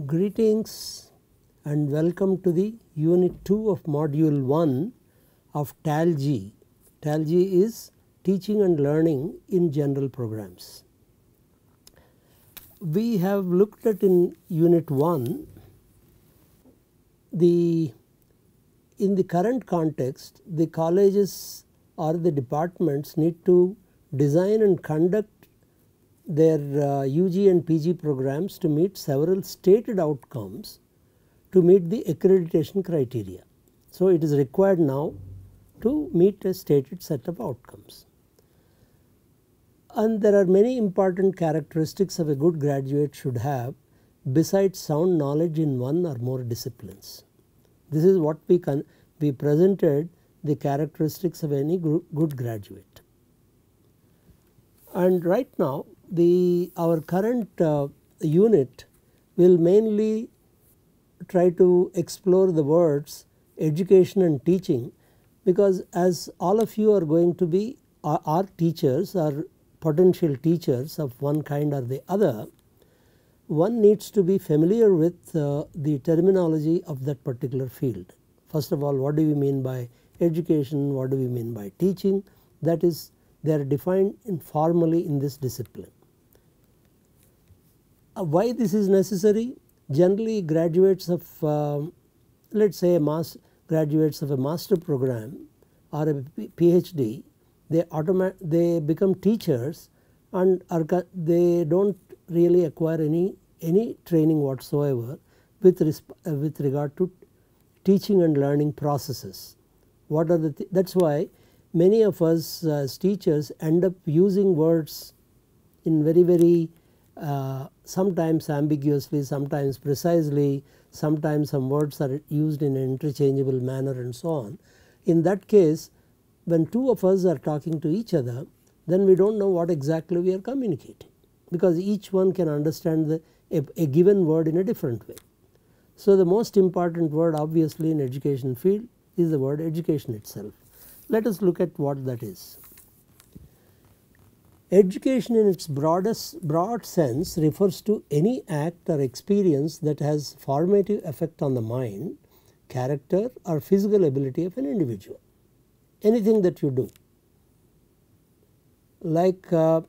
Greetings and welcome to the Unit 2 of Module 1 of TALG. TALG is Teaching and Learning in General Programs. We have looked at in Unit 1 in the current context the colleges or the departments need to design and conduct their UG and PG programs to meet several stated outcomes to meet the accreditation criteria. So, it is required now to meet a stated set of outcomes. And there are many important characteristics of a good graduate should have besides sound knowledge in one or more disciplines. This is what we presented the characteristics of any good graduate. And right now our current unit will mainly try to explore the words education and teaching, because as all of you are going to be are teachers or potential teachers of one kind or the other, one needs to be familiar with the terminology of that particular field. First of all, what do we mean by education, what do we mean by teaching? That is, they are defined informally in this discipline. Why this is necessary? Generally graduates of let us say graduates of a master program or a PhD, they become teachers and they do not really acquire any training whatsoever with regard to teaching and learning processes. What are that is why many of us as teachers end up using words in very sometimes ambiguously, sometimes precisely, sometimes some words are used in an interchangeable manner and so on. In that case, when two of us are talking to each other, then we do not know what exactly we are communicating, because each one can understand a given word in a different way. So, the most important word obviously in education field is the word education itself. Let us look at what that is. Education in its broad sense refers to any act or experience that has formative effect on the mind, character or physical ability of an individual. Anything that you do, like I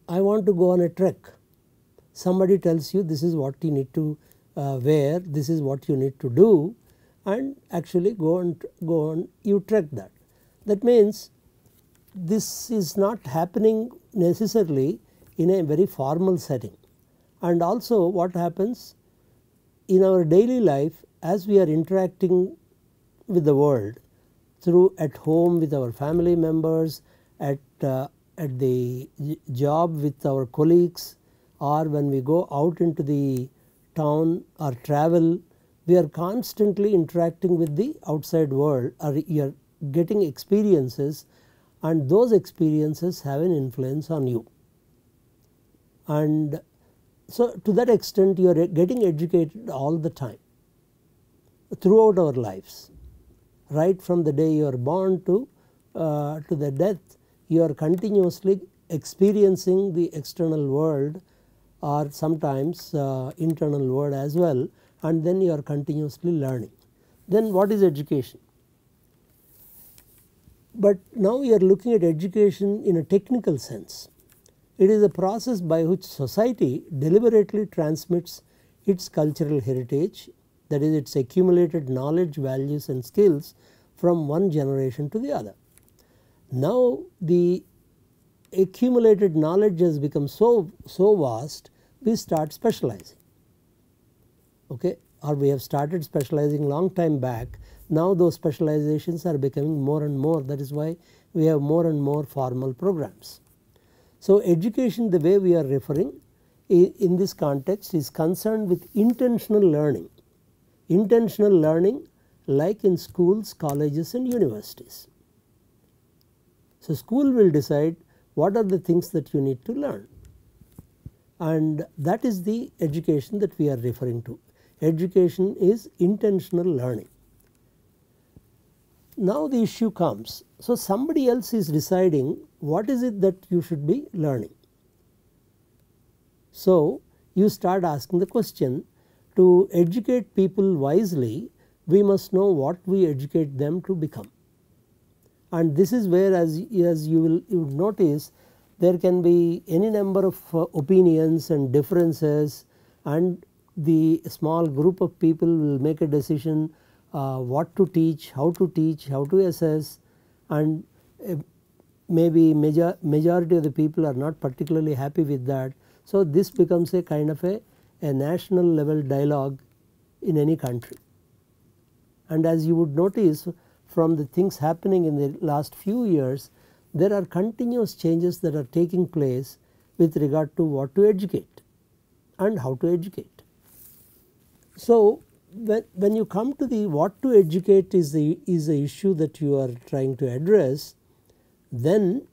want to go on a trek, somebody tells you this is what you need to wear, this is what you need to do, and actually go on you trek that. That means this is not happening necessarily in a very formal setting. And also what happens in our daily life as we are interacting with the world through at home with our family members, at the job with our colleagues, or when we go out into the town or travel, we are constantly interacting with the outside world, or you are getting experiences, and those experiences have an influence on you. And so to that extent you are getting educated all the time throughout our lives, right from the day you are born to the death. You are continuously experiencing the external world or sometimes internal world as well, and then you are continuously learning. Then what is education? But now we are looking at education in a technical sense. It is a process by which society deliberately transmits its cultural heritage, that is, its accumulated knowledge, values and skills from one generation to the other. Now the accumulated knowledge has become so vast, we start specializing, okay, or we have started specializing long time back. Now those specializations are becoming more and more, that is why we have more and more formal programs. So education, the way we are referring in this context, is concerned with intentional learning, intentional learning like in schools, colleges and universities. So, school will decide what are the things that you need to learn, and that is the education that we are referring to. Education is intentional learning. Now the issue comes, so somebody else is deciding what is it that you should be learning. So you start asking the question, to educate people wisely we must know what we educate them to become. And this is where, as you will notice, there can be any number of opinions and differences, and the small group of people will make a decision what to teach, how to assess, and maybe majority of the people are not particularly happy with that. So this becomes a kind of a national level dialogue in any country. And as you would notice from the things happening in the last few years, there are continuous changes that are taking place with regard to what to educate and how to educate. So when you come to the what to educate is the issue that you are trying to address, then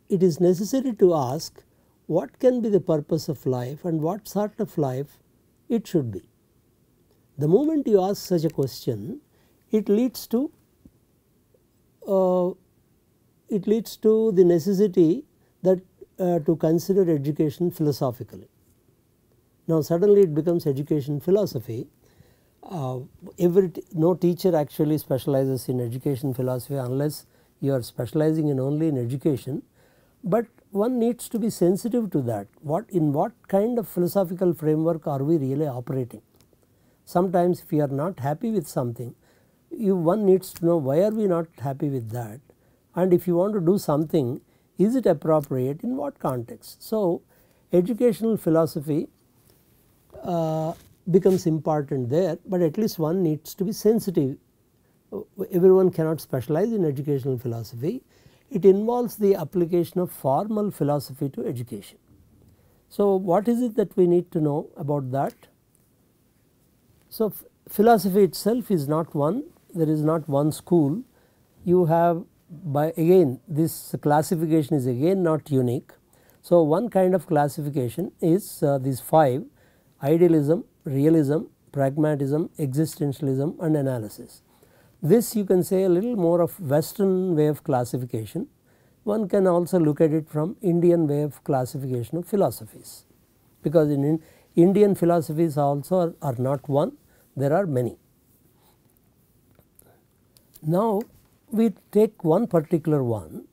it is necessary to ask what can be the purpose of life and what sort of life it should be. The moment you ask such a question, it leads to the necessity that to consider education philosophically. Now suddenly it becomes education philosophy. No teacher actually specializes in education philosophy unless you are specializing in only in education, but one needs to be sensitive to that. In what kind of philosophical framework are we really operating? Sometimes if we are not happy with something, one needs to know why are we not happy with that, and if you want to do something, is it appropriate in what context. So educational philosophy becomes important there, but at least one needs to be sensitive. Everyone cannot specialize in educational philosophy. It involves the application of formal philosophy to education. So what is it that we need to know about that? So philosophy itself is not one, there is not one school. You have, again this classification is again not unique. So one kind of classification is these 5: idealism, realism, pragmatism, existentialism and analysis. This you can say a little more of Western way of classification. One can also look at it from Indian way of classification of philosophies, because in Indian philosophies also are not one, there are many. Now we take one particular one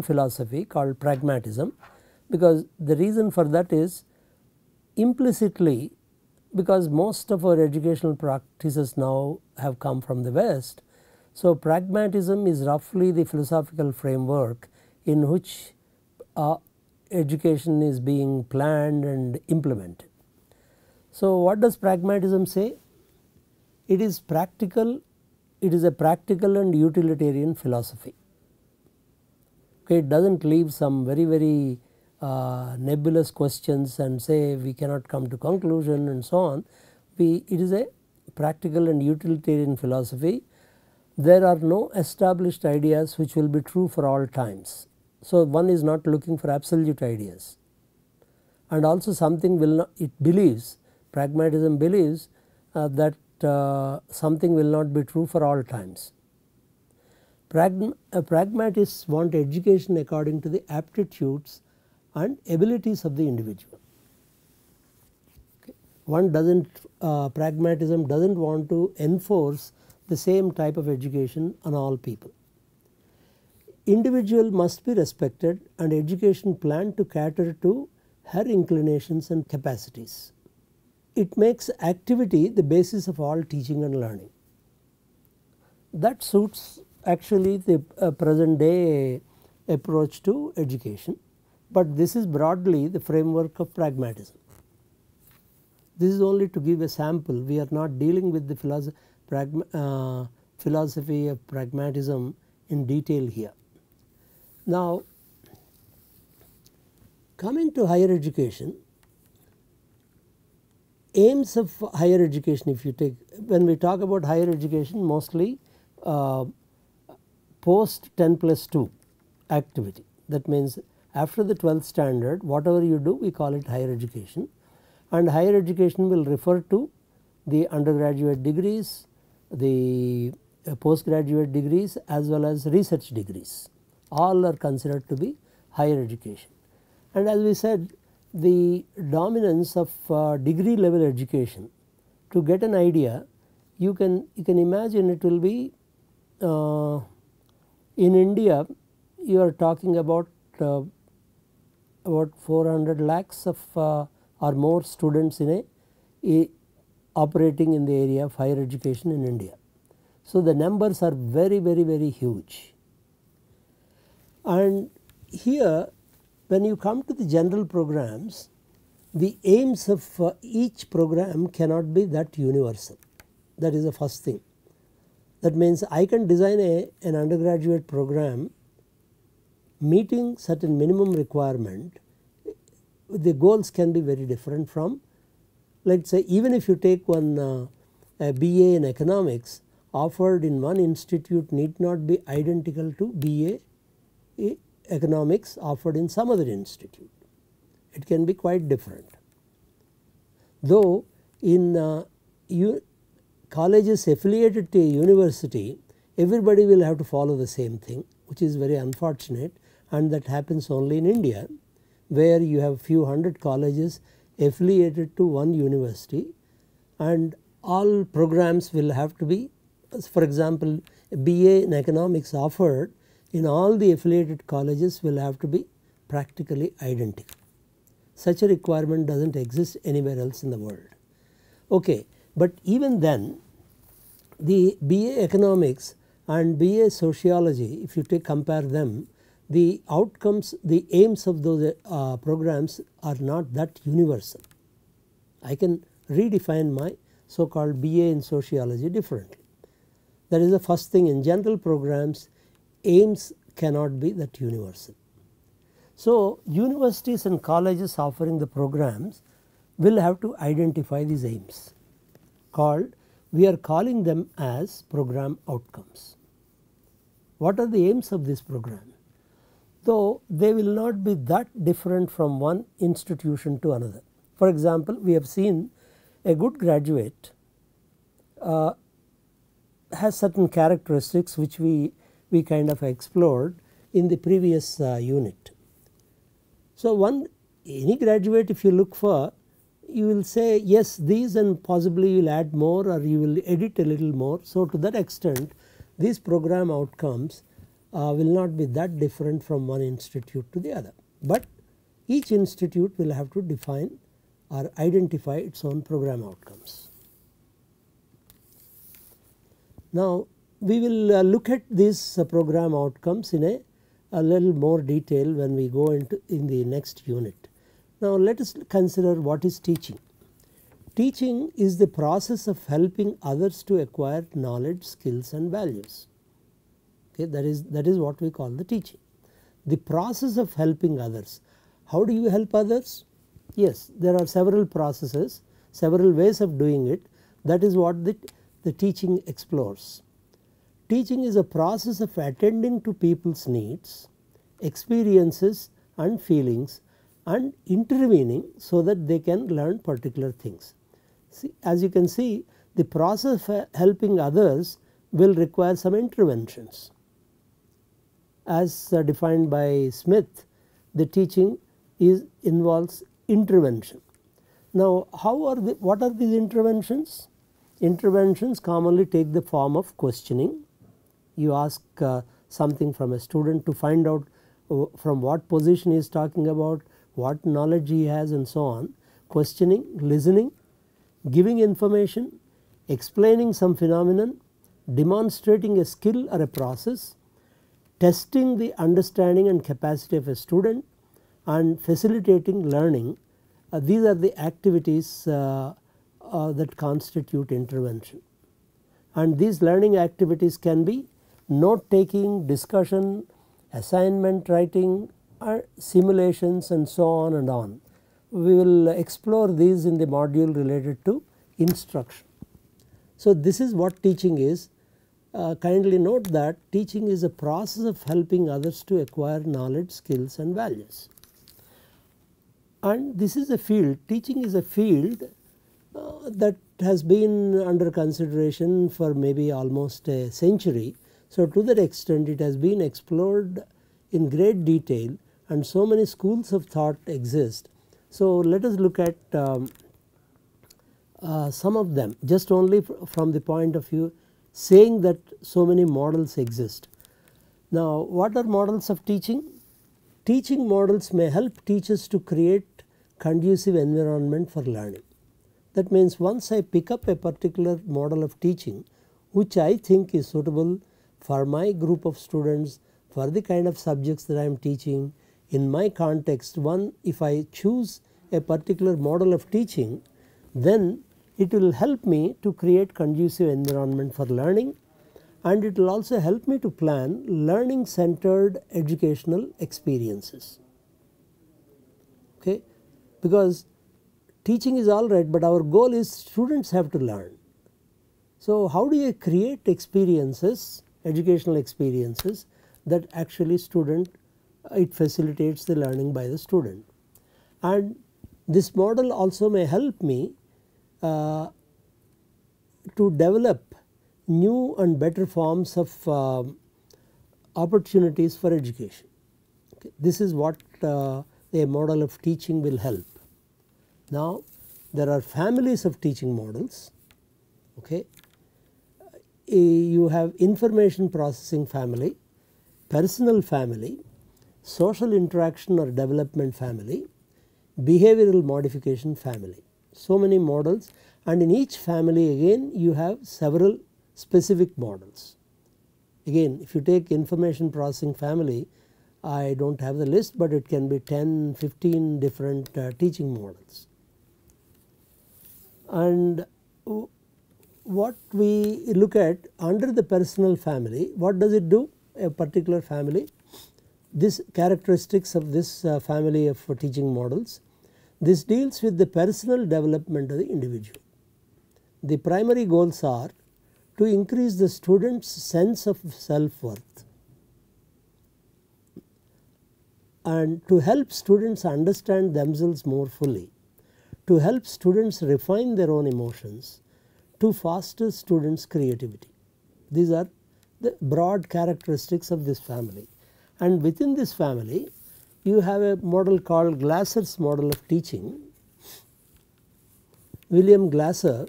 philosophy called pragmatism, because the reason for that is implicitly, because most of our educational practices now have come from the West. So pragmatism is roughly the philosophical framework in which education is being planned and implemented. So what does pragmatism say? It is practical, it is a practical and utilitarian philosophy. Okay, it does not leave some very nebulous questions and say we cannot come to conclusion and so on. It is a practical and utilitarian philosophy. There are no established ideas which will be true for all times. So one is not looking for absolute ideas, and also something will not, it believes, pragmatism believes that something will not be true for all times. Pragmatists want education according to the aptitudes and abilities of the individual. Okay. One pragmatism does not want to enforce the same type of education on all people. Individual must be respected and education planned to cater to her inclinations and capacities. It makes activity the basis of all teaching and learning. That suits actually the present day approach to education, but this is broadly the framework of pragmatism. This is only to give a sample. We are not dealing with the philosophy of pragmatism in detail here. Now coming to higher education, aims of higher education, if you take, when we talk about higher education, mostly post 10+2 activity. That means after the 12th standard, whatever you do, we call it higher education, and higher education will refer to the undergraduate degrees, the postgraduate degrees, as well as research degrees. All are considered to be higher education. And as we said, the dominance of degree level education, to get an idea, you can imagine it will be in India you are talking about 400 lakhs of or more students in operating in the area of higher education in India. So the numbers are very, very, very huge. And here, when you come to the general programs, the aims of each program cannot be that universal. That is the first thing. That means I can design an undergraduate program meeting certain minimum requirement. The goals can be very different from, let us say, even if you take one a BA in economics offered in one institute need not be identical to BA economics offered in some other institute. It can be quite different. Though in colleges affiliated to a university, everybody will have to follow the same thing, which is very unfortunate, and that happens only in India, where you have few hundred colleges affiliated to one university, and all programs will have to be, for example, a BA in economics offered in all the affiliated colleges will have to be practically identical. Such a requirement does not exist anywhere else in the world. Okay, but even then, the BA economics and BA sociology, if you compare them, the outcomes, the aims of those programs are not that universal. I can redefine my so called BA in sociology differently. That is the first thing. In general programs, aims cannot be that universal. So universities and colleges offering the programs will have to identify these aims, we are calling them as program outcomes. What are the aims of this program? Though they will not be that different from one institution to another. For example, we have seen a good graduate has certain characteristics which we kind of explored in the previous unit. So any graduate, if you look for, you will say yes, these, and possibly you will add more or you will edit a little more. So to that extent, these program outcomes will not be that different from one institute to the other, but each institute will have to define or identify its own program outcomes. Now we will look at these program outcomes in a little more detail when we go in the next unit. Now let us consider what is teaching. Teaching is the process of helping others to acquire knowledge, skills and values. Okay, that is what we call the teaching. The process of helping others. How do you help others? Yes, there are several processes, several ways of doing it. That is what the teaching explores. Teaching is a process of attending to people's needs, experiences and feelings, and intervening so that they can learn particular things. See, as you can see, the process of helping others will require some interventions. As defined by Smith, the teaching involves intervention. Now what are these interventions? Interventions commonly take the form of questioning. You ask something from a student to find out from what position he is talking about, what knowledge he has and so on. Questioning, listening, giving information, explaining some phenomenon, demonstrating a skill or a process, testing the understanding and capacity of a student, and facilitating learning. These are the activities that constitute intervention. And these learning activities can be note taking, discussion, assignment writing, simulations and so on and on. we will explore these in the module related to instruction. So, this is what teaching is. Kindly note that teaching is a process of helping others to acquire knowledge, skills and values. And this is a field, teaching is a field that has been under consideration for maybe almost a century. So, to that extent it has been explored in great detail and so many schools of thought exist. So, let us look at some of them just only from the point of view saying that so many models exist. Now, what are models of teaching? Teaching models may help teachers to create conducive environment for learning. That means once I pick up a particular model of teaching which I think is suitable for my group of students, for the kind of subjects that I am teaching in my context, if I choose a particular model of teaching, then it will help me to create conducive environment for learning, and it will also help me to plan learning centered educational experiences. Okay? Because teaching is all right, but our goal is students have to learn. So, how do you create experiences, educational experiences that actually it facilitates the learning by the student. And this model also may help me to develop new and better forms of opportunities for education. Okay. This is what a model of teaching will help. Now, there are families of teaching models. Okay. You have information processing family, personal family, social interaction or development family, behavioral modification family. So many models, and in each family again you have several specific models. Again, if you take information processing family, I do not have the list, but it can be 10, 15 different teaching models. And what we look at under the personal family, what does it do? A particular family, this characteristics of this family of teaching models. This deals with the personal development of the individual. The primary goals are to increase the student's sense of self-worth and to help students understand themselves more fully, to help students refine their own emotions, to foster students' creativity. These are the broad characteristics of this family. And within this family you have a model called Glasser's model of teaching. William Glasser,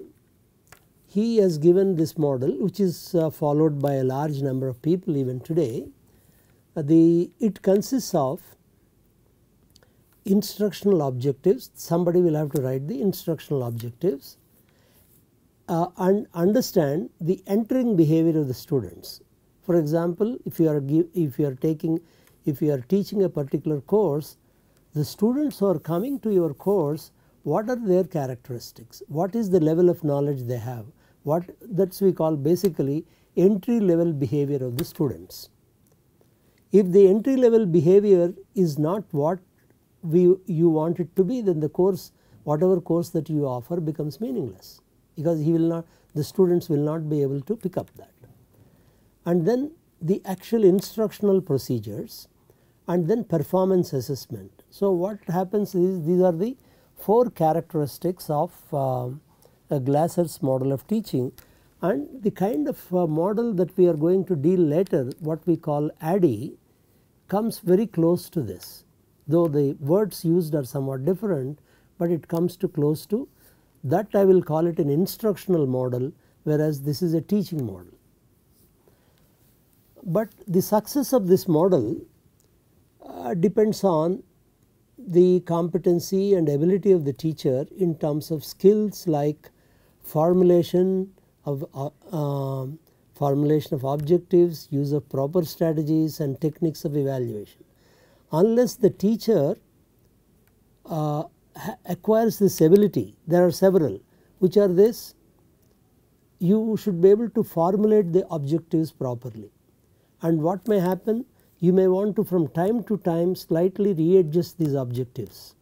he has given this model which is followed by a large number of people even today. It consists of instructional objectives. Somebody will have to write the instructional objectives and understand the entering behavior of the students. For example, if you are teaching a particular course, the students who are coming to your course, what are their characteristics? What is the level of knowledge they have? That's we call basically entry level behavior of the students. If the entry level behavior is not what you want it to be, then the course, whatever course that you offer becomes meaningless, because the students will not be able to pick up that. And then the actual instructional procedures, and then performance assessment. So, what happens is these are the 4 characteristics of a Glasser's model of teaching, and the kind of model that we are going to deal later, what we call ADDIE, comes very close to this, though the words used are somewhat different, but it comes to close to that. I will call it an instructional model, whereas this is a teaching model. But the success of this model depends on the competency and ability of the teacher in terms of skills like formulation of objectives, use of proper strategies and techniques of evaluation. Unless the teacher acquires this ability, there are several, which are this: you should be able to formulate the objectives properly. And what may happen, you may want to from time to time slightly readjust these objectives,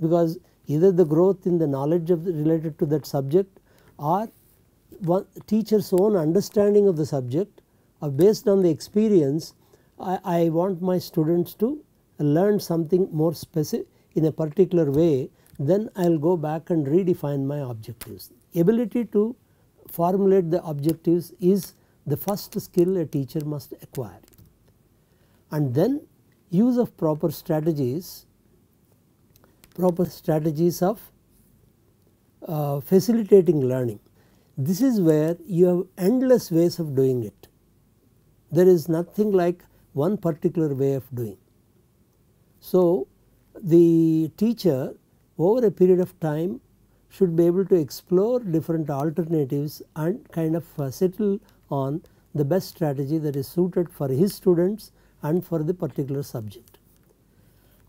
because either the growth in the knowledge of related to that subject or one teacher's own understanding of the subject, or based on the experience I want my students to learn something more specific in a particular way, then I will go back and redefine my objectives. Ability to formulate the objectives is the first skill a teacher must acquire, and then use of proper strategies of facilitating learning. This is where you have endless ways of doing it. There is nothing like one particular way of doing. So the teacher over a period of time should be able to explore different alternatives and kind of settle on the best strategy that is suited for his students and for the particular subject.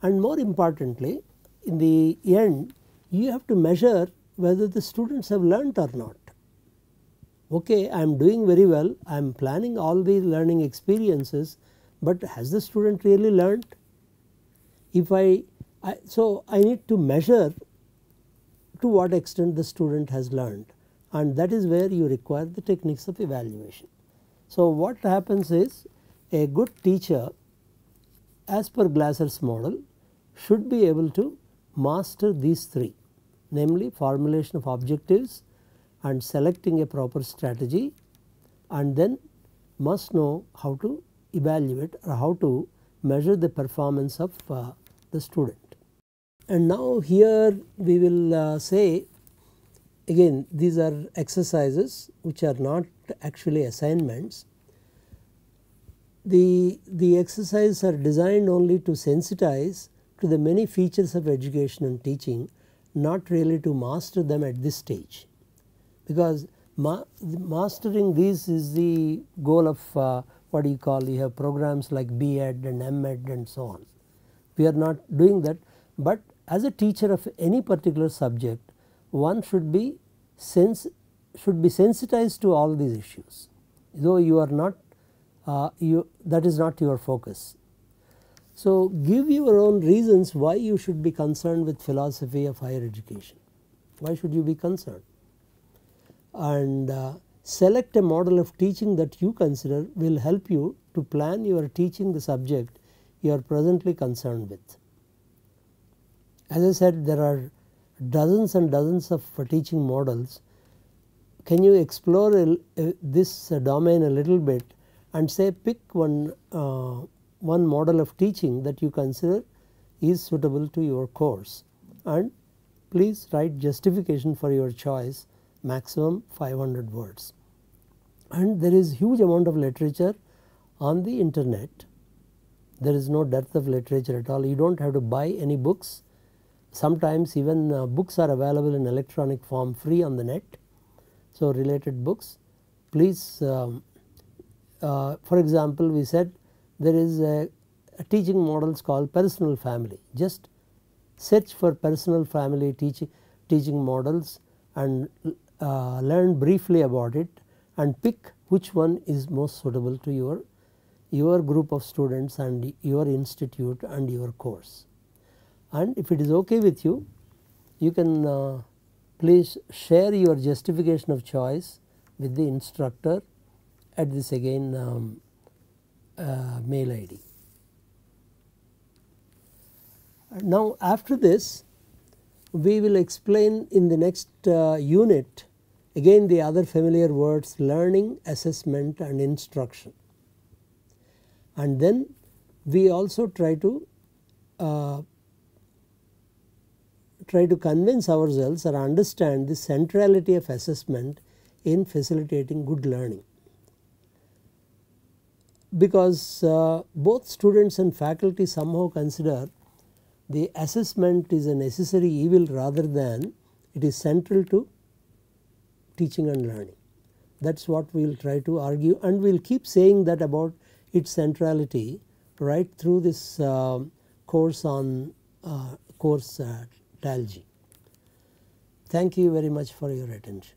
And more importantly, in the end you have to measure whether the students have learnt or not. Okay, I am doing very well, I am planning all these learning experiences, but has the student really learnt? If so I need to measure to what extent the student has learned, and that is where you require the techniques of evaluation. So what happens is, a good teacher as per Glasser's model should be able to master these three, namely formulation of objectives and selecting a proper strategy, and then must know how to evaluate or how to measure the performance of the student. And now here we will say, again these are exercises which are not actually assignments. The exercises are designed only to sensitize to the many features of education and teaching, not really to master them at this stage, because mastering these is the goal of what do you call, you have programs like B.Ed and M.Ed and so on. We are not doing that, but as a teacher of any particular subject, one should be sensitized to all these issues, though you are not that is not your focus. So give your own reasons why you should be concerned with philosophy of higher education. Why should you be concerned? And select a model of teaching that you consider will help you to plan your teaching the subject you are presently concerned with. As I said, there are dozens and dozens of teaching models. Can you explore this domain a little bit and say pick one model of teaching that you consider is suitable to your course, and please write justification for your choice, maximum 500 words. And there is huge amount of literature on the internet. There is no dearth of literature at all. You do not have to buy any books. Sometimes even books are available in electronic form free on the net. So related books, please for example, we said there is a teaching models called personal family. Just search for personal family teaching models and learn briefly about it and pick which one is most suitable to your group of students and your institute and your course. And if it is okay with you, you can please share your justification of choice with the instructor at this again mail ID. Now after this we will explain in the next unit again the other familiar words learning, assessment and instruction. And then we also try to convince ourselves or understand the centrality of assessment in facilitating good learning, because both students and faculty somehow consider the assessment is a necessary evil rather than it is central to teaching and learning. That is what we will try to argue, and we will keep saying that about its centrality right through this course on TALG. Thank you very much for your attention.